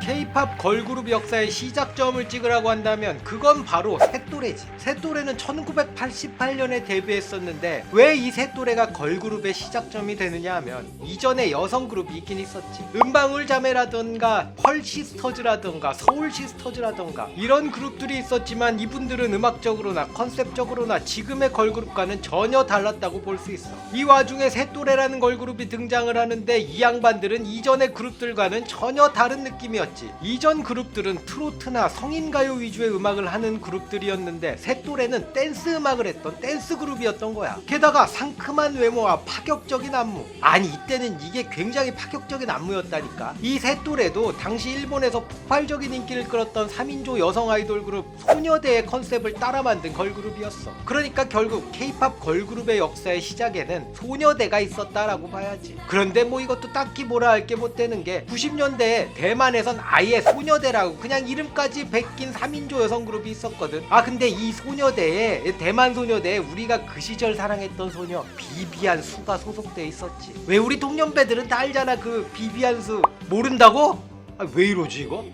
K-팝 걸그룹 역사의 시작점을 찍으라고 한다면 그건 바로 셋또래지. 셋또래는 1988년에 데뷔했었는데 왜 이 셋또래가 걸그룹의 시작점이 되느냐 하면 이전에 여성 그룹이 있긴 있었지. 음방울 자매라던가 펄 시스터즈라던가 서울 시스터즈라던가 이런 그룹들이 있었지만 이분들은 음악적으로나 컨셉적으로나 지금의 걸그룹과는 전혀 달랐다고 볼 수 있어. 이 와중에 셋또래라는 걸그룹이 등장을 하는데 이 양반들은 이전의 그룹들과는 전혀 다른 느낌이었지. 이전 그룹들은 트로트나 성인가요 위주의 음악을 하는 그룹들이었는데 셋또래는 댄스 음악을 했던 댄스 그룹이었던 거야. 게다가 상큼한 외모와 파격적인 안무. 아니 이때는 이게 굉장히 파격적인 안무였다니까. 이 셋또래도 당시 일본에서 폭발적인 인기를 끌었던 3인조 여성 아이돌 그룹 소녀대의 컨셉을 따라 만든 걸그룹이었어. 그러니까 결국 K-팝 걸그룹의 역사의 시작에는 소녀대가 있었다라고 봐야지. 그런데 뭐 이것도 딱히 뭐라 할 게 못 되는 게 90년대에 대만에선 아예 소녀대라고 그냥 이름까지 베낀 3인조 여성 그룹이 있었거든. 아 근데 이 소녀대에 대만 소녀대에 우리가 그 시절 사랑했던 소녀 비비안 수가 소속돼 있었지. 왜 우리 동년배들은 다 알잖아. 그 비비안 수 모른다고? 아, 왜 이러지 이거?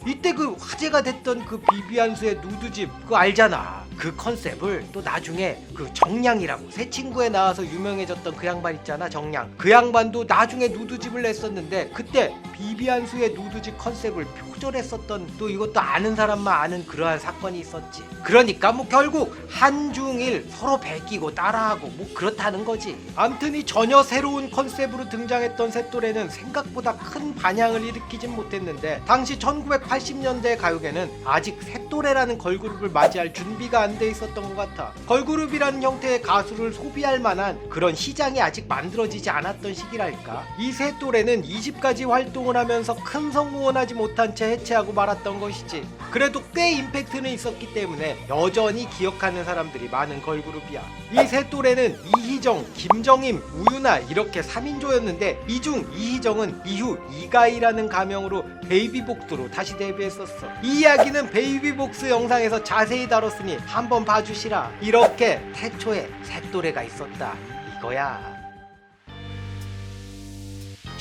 이때 그 화제가 됐던 그 비비안수의 누드집 그거 알잖아. 그 컨셉을 또 나중에 그 정량이라고 새 친구에 나와서 유명해졌던 그 양반 있잖아. 정량. 그 양반도 나중에 누드집을 냈었는데 그때 비비안수의 누드집 컨셉을 표절했었던 또 이것도 아는 사람만 아는 그러한 사건이 있었지. 그러니까 뭐 결국 한중일 서로 베끼고 따라하고 뭐 그렇다는 거지. 암튼 이 전혀 새로운 컨셉으로 등장했던 셋또래는 생각보다 큰 반향을 일으키진 못했는데 당시 1980년대 가요계는 아직 셋또래라는 걸그룹을 맞이할 준비가 안 돼 있었던 것 같아. 걸그룹이라는 형태의 가수를 소비할 만한 그런 시장이 아직 만들어지지 않았던 시기랄까. 이 셋또래는 2집까지 활동을 하면서 큰 성공을 하지 못한 채 해체하고 말았던 것이지. 그래도 꽤 임팩트는 있었기 때문에 여전히 기억하는 사람들이 많은 걸그룹이야. 이 셋또래는 이희정, 김정임, 우유나 이렇게 3인조였는데 이 중 이희정은 이후 이가희라는 가명으로 베이비복스로 다시 데뷔했었어. 이 이야기는 베이비복스 영상에서 자세히 다뤘으니 한번 봐주시라. 이렇게 태초에 셋또래가 있었다 이거야.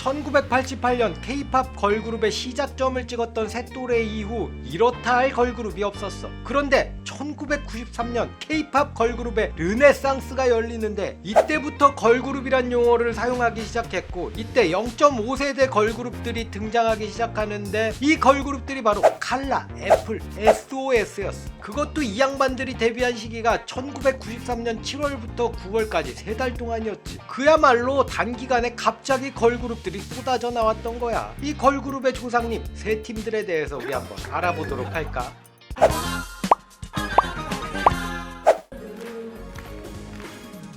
1988년 K-팝 걸그룹의 시작점을 찍었던 셋또래 이후 이렇다 할 걸그룹이 없었어. 그런데 1993년 K-팝 걸그룹의 르네상스가 열리는데 이때부터 걸그룹이란 용어를 사용하기 시작했고 이때 0.5세대 걸그룹들이 등장하기 시작하는데 이 걸그룹들이 바로 칼라, 애플, SOS였어. 그것도 이 양반들이 데뷔한 시기가 1993년 7월부터 9월까지 3달 동안이었지. 그야말로 단기간에 갑자기 걸그룹들이 쏟아져 나왔던 거야. 이 걸그룹의 조상님 세 팀들에 대해서 우리 한번 알아보도록 할까?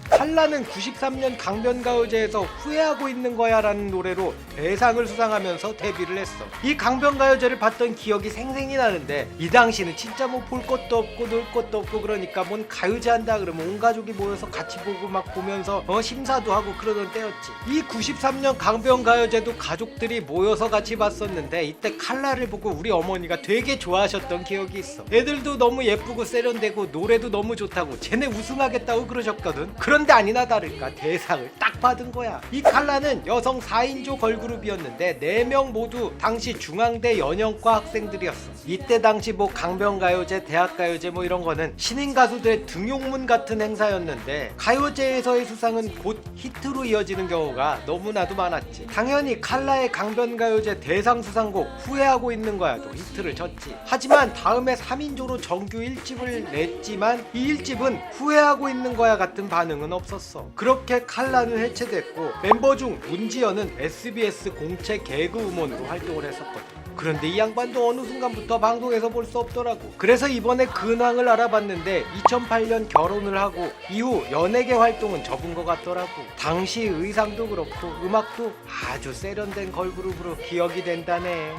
칼라는 93년 강변가요제에서 후회하고 있는 거야 라는 노래로 대상을 수상하면서 데뷔를 했어. 이 강변가요제를 봤던 기억이 생생히 나는데 이 당시는 진짜 뭐 볼 것도 없고 놀 것도 없고 그러니까 뭔 가요제 한다 그러면 온 가족이 모여서 같이 보고 막 보면서 심사도 하고 그러던 때였지. 이 93년 강변가요제도 가족들이 모여서 같이 봤었는데 이때 칼라를 보고 우리 어머니가 되게 좋아하셨던 기억이 있어. 애들도 너무 예쁘고 세련되고 노래도 너무 좋다고 쟤네 우승하겠다고 그러셨거든. 그런데 아니나 다를까 대상을 딱 받은 거야. 이 칼라는 여성 4인조 걸그룹이었는데 4명 모두 당시 중앙대 연영과 학생들이었어. 이때 당시 뭐 강변가요제, 대학가요제 뭐 이런 거는 신인 가수들의 등용문 같은 행사였는데 가요제에서의 수상은 곧 히트로 이어지는 경우가 너무나도 많았지. 당연히 칼라의 강변가요제 대상 수상곡 후회하고 있는 거야도 히트를 쳤지. 하지만 다음에 3인조로 정규 1집을 냈지만 이 1집은 후회하고 있는 거야 같은 반응은 없었어. 그렇게 칼라는 해체됐고 멤버 중 문지연은 SBS 공채 개그 우먼으로 활동을 했었거든. 그런데 이 양반도 어느 순간부터 방송에서 볼 수 없더라고. 그래서 이번에 근황을 알아봤는데 2008년 결혼을 하고 이후 연예계 활동은 접은 것 같더라고. 당시 의상도 그렇고 음악도 아주 세련된 걸그룹으로 기억이 된다네.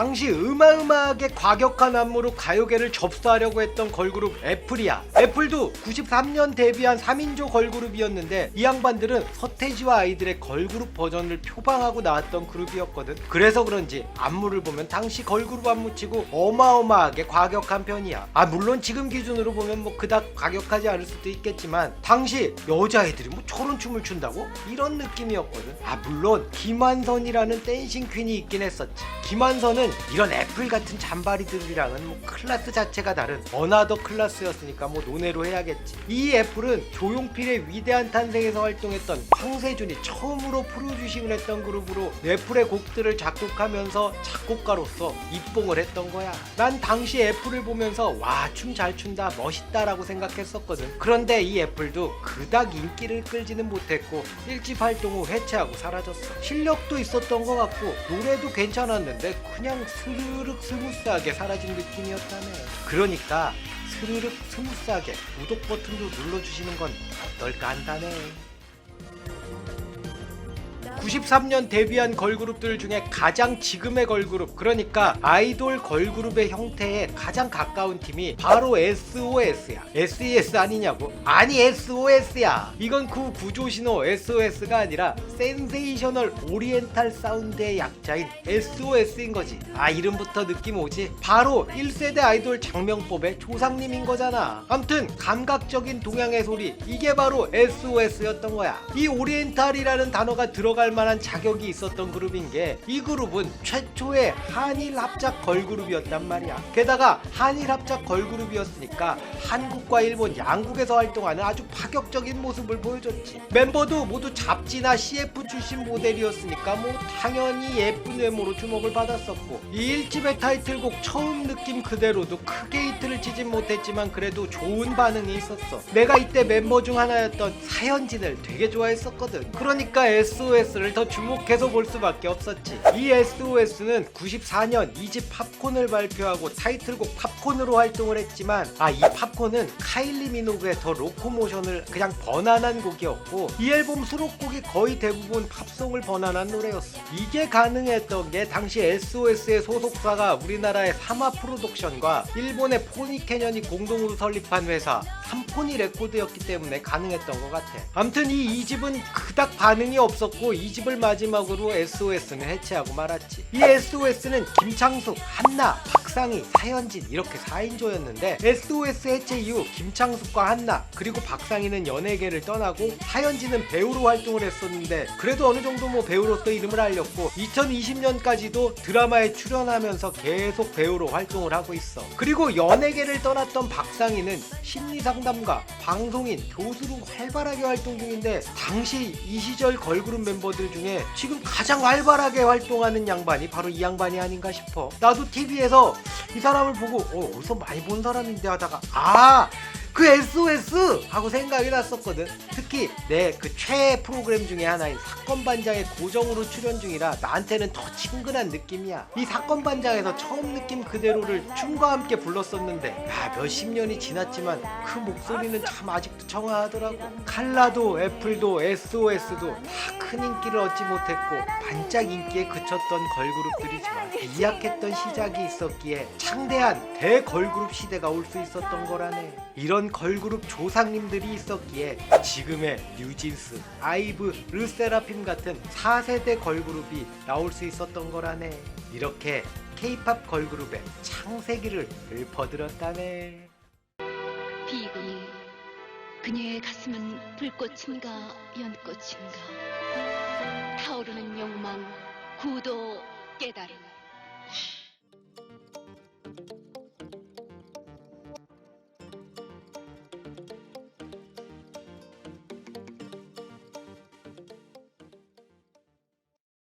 당시 어마어마하게 과격한 안무로 가요계를 접수하려고 했던 걸그룹 애플이야. 애플도 93년 데뷔한 3인조 걸그룹이었는데 이 양반들은 서태지와 아이들의 걸그룹 버전을 표방하고 나왔던 그룹이었거든. 그래서 그런지 안무를 보면 당시 걸그룹 안무치고 어마어마하게 과격한 편이야. 물론 지금 기준으로 보면 뭐 그닥 과격하지 않을 수도 있겠지만 당시 여자애들이 뭐 저런 춤을 춘다고? 이런 느낌이었거든. 물론 김완선이라는 댄싱 퀸이 있긴 했었지. 김완선은 이런 애플 같은 잔바리들이랑은 뭐 클래스 자체가 다른 어나더 클래스였으니까 뭐 논외로 해야겠지. 이 애플은 조용필의 위대한 탄생에서 활동했던 황세준이 처음으로 프로듀싱을 했던 그룹으로 애플의 곡들을 작곡하면서 작곡가로서 입봉을 했던 거야. 난 당시 애플을 보면서 와, 춤 잘 춘다, 멋있다라고 생각했었거든. 그런데 이 애플도 그닥 인기를 끌지는 못했고 1집 활동 후 해체하고 사라졌어. 실력도 있었던 것 같고 노래도 괜찮았는데 그냥 스르륵 스무스하게 사라진 느낌이었다네. 그러니까 스르륵 스무스하게 구독 버튼도 눌러주시는 건 어떨까 한다네. 93년 데뷔한 걸그룹들 중에 가장 지금의 걸그룹, 그러니까 아이돌 걸그룹의 형태에 가장 가까운 팀이 바로 SOS야. SES 아니냐고? 아니 SOS야. 이건 그 구조신호 SOS가 아니라 센세이셔널 오리엔탈 사운드의 약자인 SOS인 거지. 이름부터 느낌 오지? 바로 1세대 아이돌 장명법의 조상님인 거잖아. 암튼 감각적인 동양의 소리, 이게 바로 SOS였던 거야. 이 오리엔탈이라는 단어가 들어갈 만한 자격이 있었던 그룹인 게 이 그룹은 최초의 한일 합작 걸그룹이었단 말이야. 게다가 한일 합작 걸그룹이었으니까 한국과 일본 양국에서 활동하는 아주 파격적인 모습을 보여줬지. 멤버도 모두 잡지나 CF 출신 모델이었으니까 뭐 당연히 예쁜 외모로 주목을 받았었고, 이 1집의 타이틀곡 처음 느낌 그대로도 크게 히트를 치진 못했지만 그래도 좋은 반응이 있었어. 내가 이때 멤버 중 하나였던 사현진을 되게 좋아했었거든. 그러니까 SOS를 더 주목해서 볼 수밖에 없었지. 이 SOS는 94년 2집 팝콘을 발표하고 타이틀곡 팝콘으로 활동을 했지만 이 팝콘은 카일리 미노그의 더 로코모션을 그냥 번안한 곡이었고, 이 앨범 수록곡이 거의 대부분 팝송을 번안한 노래였어. 이게 가능했던 게 당시 SOS의 소속사가 우리나라의 사마 프로덕션과 일본의 포니캐년이 공동으로 설립한 회사 삼포니 레코드였기 때문에 가능했던 것 같아. 암튼 이 2집은 그닥 반응이 없었고 2집을 마지막으로 SOS는 해체하고 말았지. 이 SOS는 김창숙, 한나, 박상희, 사현진 이렇게 4인조였는데 SOS 해체 이후 김창숙과 한나 그리고 박상희는 연예계를 떠나고 사현진은 배우로 활동을 했었는데 그래도 어느 정도 뭐 배우로서 이름을 알렸고 2020년까지도 드라마에 출연하면서 계속 배우로 활동을 하고 있어. 그리고 연예계를 떠났던 박상희는 심리상담가, 방송인, 교수로 활발하게 활동 중인데 당시 이 시절 걸그룹 멤버들 중에 지금 가장 활발하게 활동하는 양반이 바로 이 양반이 아닌가 싶어. 나도 TV에서 이 사람을 보고 어디서 많이 본 사람인데 하다가 그 SOS! 하고 생각이 났었거든. 특히 내 그 최애 프로그램 중에 하나인 사건반장에 고정으로 출연 중이라 나한테는 더 친근한 느낌이야. 이 사건반장에서 처음 느낌 그대로를 춤과 함께 불렀었는데 몇십 년이 지났지만 그 목소리는 참 아직도 청아하더라고. 칼라도 애플도 SOS도 다 큰 인기를 얻지 못했고 반짝 인기에 그쳤던 걸그룹들이지만 미약했던 시작이 있었기에 창대한 대걸그룹 시대가 올 수 있었던 거라네. 이런 걸그룹 조상님들이 있었기에 지금의 뉴진스, 아이브, 르세라핌 같은 4세대 걸그룹이 나올 수 있었던 거라네. 이렇게 K-팝 걸그룹의 창세기를 읊어드렸다네. 비군이 그녀의 가슴은 불꽃인가 연꽃인가 타오르는 욕망, 구도, 깨달음.